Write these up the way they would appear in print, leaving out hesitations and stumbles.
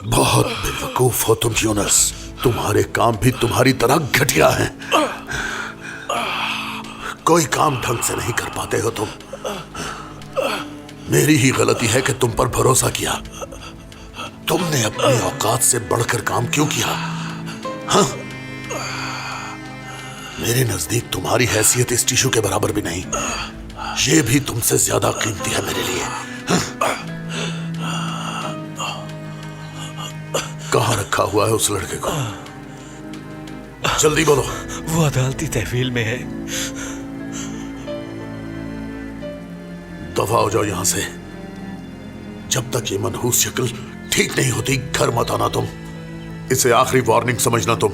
बहुत बेवकूफ हो तुम यूनुस। तुम्हारे काम भी तुम्हारी तरह घटिया हैं। कोई काम ढंग से नहीं कर पाते हो तुम। मेरी ही गलती है कि तुम पर भरोसा किया। तुमने अपनी औकात से बढ़कर काम क्यों किया? हाँ? मेरे नजदीक तुम्हारी हैसियत इस टिश्यू के बराबर भी नहीं। ये भी तुमसे ज्यादा कीमती है मेरे लिए। हाँ? कहाँ रखा हुआ है उस लड़के को? जल्दी बोलो। वो अदालती तहवील में है। दफा हो जाओ यहां से। जब तक ये मनहूस शक्ल ठीक नहीं होती घर मत आना तुम। इसे आखिरी वार्निंग समझना तुम।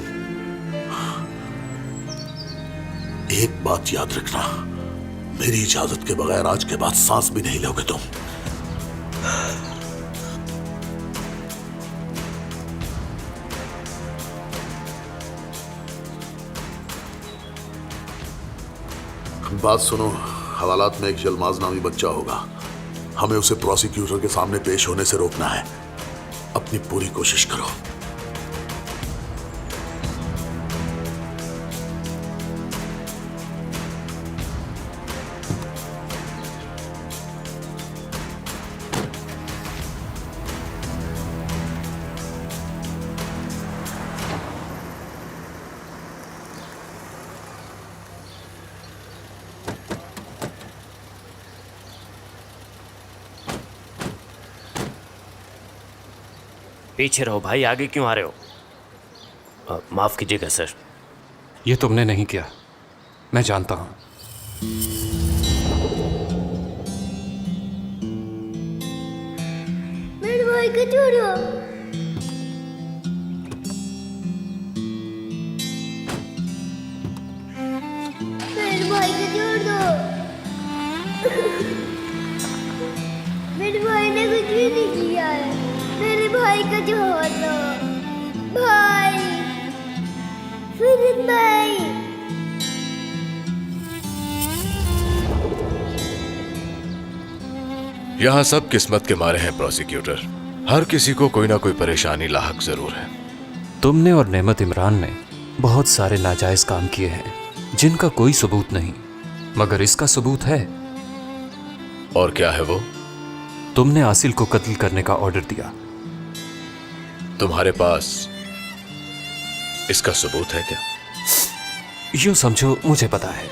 एक बात याद रखना, मेरी इजाजत के बगैर आज के बाद सांस भी नहीं लोगे तुम। बात सुनो, हवालात में एक जलमाज नामी बच्चा होगा। हमें उसे प्रोसिक्यूटर के सामने पेश होने से रोकना है। अपनी पूरी कोशिश करो। पीछे रहो भाई, आगे क्यों आ रहे हो? माफ कीजिएगा सर। ये तुमने नहीं किया, मैं जानता हूं। मेरे भाई को छोड़ो। मेरे भाई को छोड़ दो। मेरे भाई ने कुछ भी नहीं किया है। मेरे भाई को छोड़ दो। भाई, फिर भाई। यहाँ सब किस्मत के मारे हैं प्रोसिक्यूटर। हर किसी को कोई ना कोई परेशानी लाहक जरूर है। तुमने और नेमत इमरान ने बहुत सारे नाजायज काम किए हैं जिनका कोई सबूत नहीं, मगर इसका सबूत है। और क्या है वो? तुमने आसिल को कत्ल करने का ऑर्डर दिया। तुम्हारे पास इसका सबूत है क्या? यूं समझो मुझे पता है।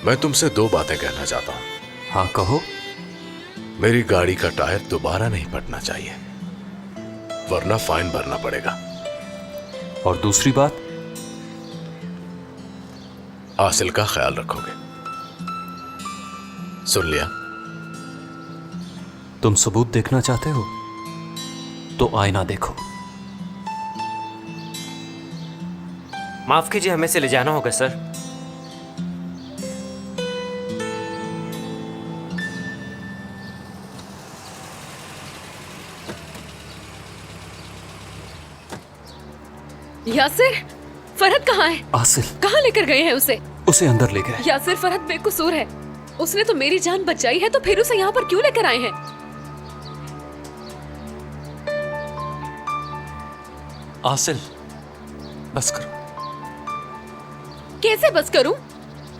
मैं तुमसे दो बातें कहना चाहता हूं। हाँ कहो। मेरी गाड़ी का टायर दोबारा नहीं फटना चाहिए, वरना फाइन भरना पड़ेगा। और दूसरी बात? आसिल का ख्याल रखोगे। सुन लिया? तुम सबूत देखना चाहते हो तो आईना देखो। माफ कीजिए, हमें से ले जाना होगा सर। यासिर, फरहत कहाँ है? आसिल। कहाँ लेकर गए हैं उसे? उसे अंदर ले गए। यासिर, फरहत बेकसूर है। उसने तो मेरी जान बचाई है, तो फिर उसे यहाँ पर क्यों लेकर आए हैं? आसिल, बस करो। कैसे बस करूं?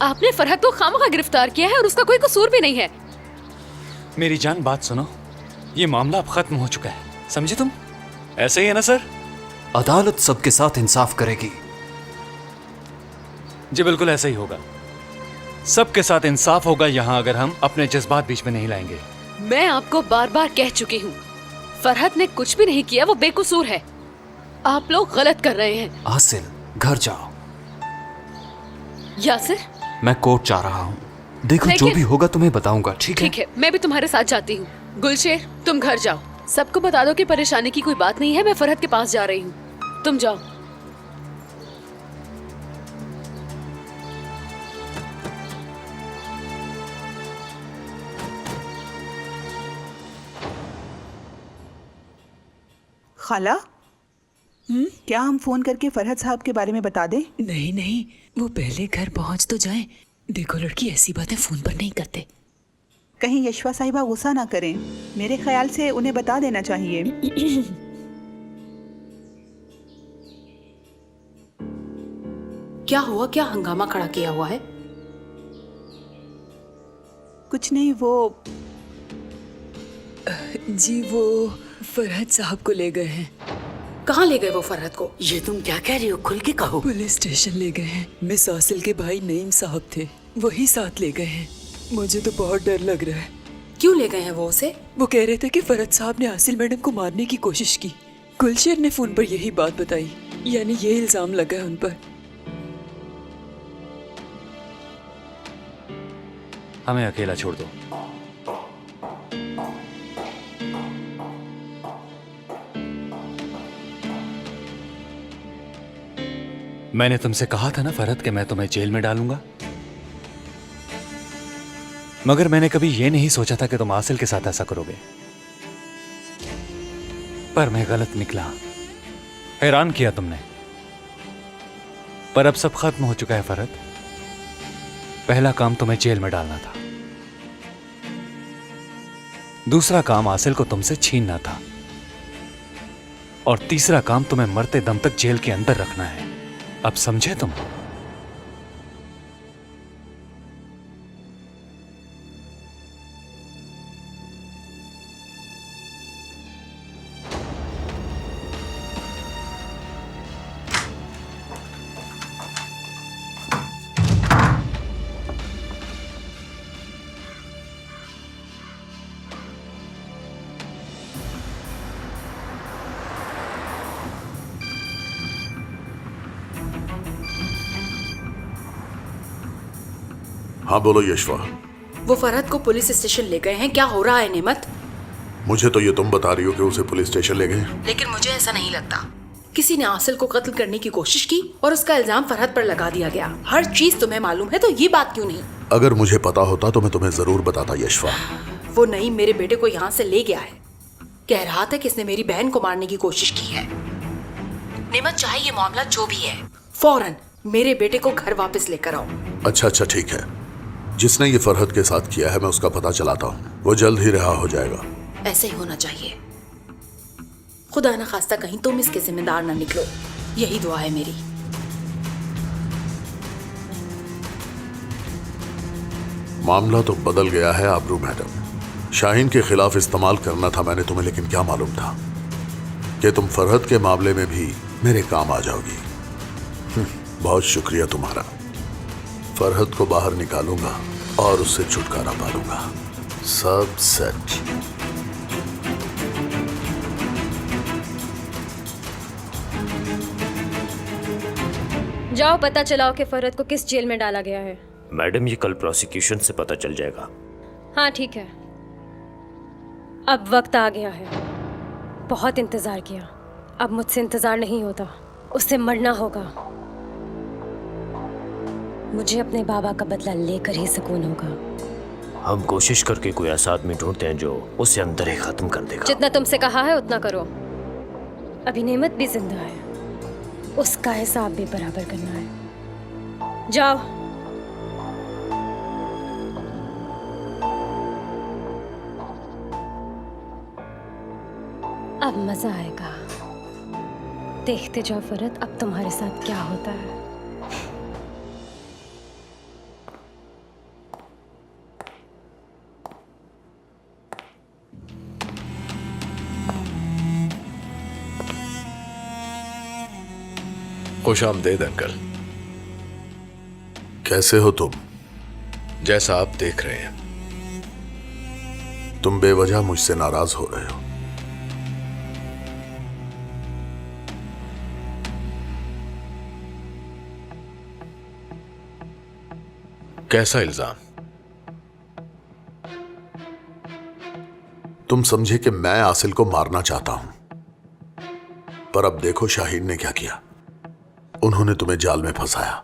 आपने फरहत को खामखा गिरफ्तार किया है और उसका कोई कसूर भी नहीं है। मेरी जान, बात सुनो। ये मामला अब खत्म हो चुका है, समझे तुम? ऐसे ही है ना सर? अदालत सबके साथ इंसाफ करेगी। जी बिल्कुल ऐसा ही होगा। सबके साथ इंसाफ होगा यहाँ, अगर हम अपने जज्बात बीच में नहीं लाएंगे। मैं आपको बार बार कह चुकी हूँ, फरहत ने कुछ भी नहीं किया, वो बेकसूर है। आप लोग गलत कर रहे हैं। आसिल, घर जाओ। यासिर, मैं कोर्ट जा रहा हूँ। देखो जो भी होगा तुम्हें बताऊंगा, ठीक है? ठीक है, मैं भी तुम्हारे साथ जाती हूँ। गुलशेर, तुम घर जाओ। सबको बता दो कि परेशानी की कोई बात नहीं है। मैं फरहत के पास जा रही हूँ, तुम जाओ। खाला, क्या हम फोन करके फरहत साहब के बारे में बता दें? नहीं नहीं, वो पहले घर पहुंच तो जाएं। देखो लड़की ऐसी बातें फोन पर नहीं करते। कहीं यशवा साहिबा गुस्सा ना करें। मेरे ख्याल से उन्हें बता देना चाहिए। क्या हुआ? क्या हंगामा खड़ा किया हुआ है? कुछ नहीं, वो जी वो फरहत साहब को ले गए हैं। कहाँ ले गए वो फरहत को? ये तुम क्या कह रही हो? खुल के कहो। पुलिस स्टेशन ले गए हैं। मिस आसिल के भाई नईम साहब थे, वही साथ ले गए हैं। मुझे तो बहुत डर लग रहा है। क्यों ले गए हैं वो उसे? वो कह रहे थे कि फरहत साहब ने आसिल मैडम को मारने की कोशिश की। गुलशेर ने फोन पर यही बात बताई, यानी ये इल्जाम लगा है उन पर। हमें अकेला छोड़ दो। मैंने तुमसे कहा था ना फरहत कि मैं तुम्हें जेल में डालूंगा, मगर मैंने कभी यह नहीं सोचा था कि तुम आसिल के साथ ऐसा करोगे। पर मैं गलत निकला। हैरान किया तुमने। पर अब सब खत्म हो चुका है फरहत। पहला काम तुम्हें जेल में डालना था, दूसरा काम आसिल को तुमसे छीनना था, और तीसरा काम तुम्हें मरते दम तक जेल के अंदर रखना है। अब समझे तुम? हाँ बोलो यशवा। वो फरहत को पुलिस स्टेशन ले गए हैं। क्या हो रहा है नेमत? मुझे तो ये तुम बता रही हो कि उसे पुलिस स्टेशन ले गए। लेकिन मुझे ऐसा नहीं लगता। किसी ने आसिल को कत्ल करने की कोशिश की और उसका इल्जाम फरहत पर लगा दिया गया। हर चीज तुम्हें मालूम है, तो ये बात क्यों नहीं? अगर मुझे पता होता तो मैं तुम्हें जरूर बताता यशवा। वो नहीं, मेरे बेटे को यहाँ से ले गया है। कह रहा था कि इसने मेरी बहन को मारने की कोशिश की है। नेमत, चाहे ये मामला जो भी है, फौरन मेरे बेटे को घर वापस लेकर आओ। अच्छा ठीक है। जिसने ये फरहत के साथ किया है मैं उसका पता चलाता हूँ। वो जल्द ही रिहा हो जाएगा। ऐसे ही होना चाहिए। खुदा न खास्ता कहीं तुम इसके जिम्मेदार ना निकलो, यही दुआ है मेरी। मामला तो बदल गया है आबरू मैडम। शाहीन के खिलाफ इस्तेमाल करना था मैंने तुम्हें, लेकिन क्या मालूम था कि तुम फरहत के मामले में भी मेरे काम आ जाओगी। बहुत शुक्रिया तुम्हारा। फरहत को बाहर निकालूंगा और उससे छुटकारा पालूंगा। सब सेट। जाओ पता चलाओ कि फरहत को किस जेल में डाला गया है। मैडम, ये कल प्रोसिक्यूशन से पता चल जाएगा। हाँ ठीक है, अब वक्त आ गया है। बहुत इंतजार किया, अब मुझसे इंतजार नहीं होता। उससे मरना होगा। मुझे अपने बाबा का बदला लेकर ही सुकून होगा। हम कोशिश करके कोई ऐसा आदमी ढूंढते हैं जो उसे अंदर ही खत्म कर देगा। जितना तुमसे कहा है उतना करो। अभी नेमत भी जिंदा है, उसका हिसाब भी बराबर करना है। जाओ। अब मजा आएगा। देखते जाओ फरहत, अब तुम्हारे साथ क्या होता है। खुशामदीद अंकल। कैसे हो तुम? जैसा आप देख रहे हैं। तुम बेवजह मुझसे नाराज हो रहे हो। कैसा इल्जाम? तुम समझे कि मैं आसिल को मारना चाहता हूं, पर अब देखो शाहीन ने क्या किया। उन्होंने तुम्हें जाल में फंसाया।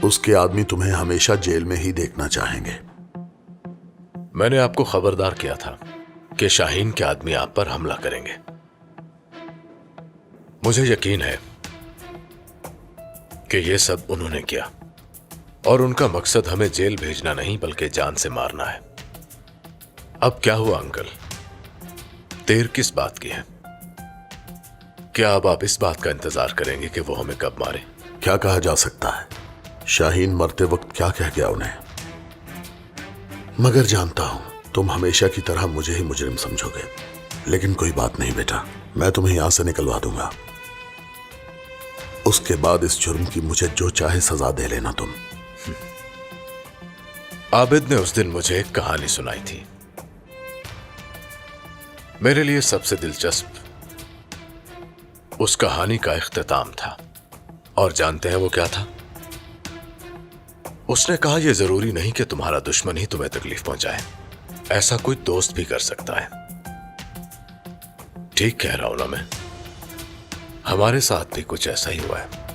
उसके आदमी तुम्हें हमेशा जेल में ही देखना चाहेंगे। मैंने आपको खबरदार किया था कि शाहीन के आदमी आप पर हमला करेंगे। मुझे यकीन है कि यह सब उन्होंने किया, और उनका मकसद हमें जेल भेजना नहीं बल्कि जान से मारना है। अब क्या हुआ अंकल? देर किस बात की है? क्या अब आप इस बात का इंतजार करेंगे कि वो हमें कब मारे? क्या कहा जा सकता है? शाहीन मरते वक्त क्या कह गया उन्हें? मगर जानता हूं तुम हमेशा की तरह मुझे ही मुजरिम समझोगे, लेकिन कोई बात नहीं बेटा, मैं तुम्हें यहां से निकलवा दूंगा। उसके बाद इस जुर्म की मुझे जो चाहे सजा दे लेना तुम। आबिद ने उस दिन मुझे एक कहानी सुनाई थी। मेरे लिए सबसे दिलचस्प उस कहानी का इख्तिताम था, और जानते हैं वो क्या था? उसने कहा यह जरूरी नहीं कि तुम्हारा दुश्मन ही तुम्हें तकलीफ पहुंचाए, ऐसा कोई दोस्त भी कर सकता है। ठीक कह रहा हूं ना मैं? हमारे साथ भी कुछ ऐसा ही हुआ है।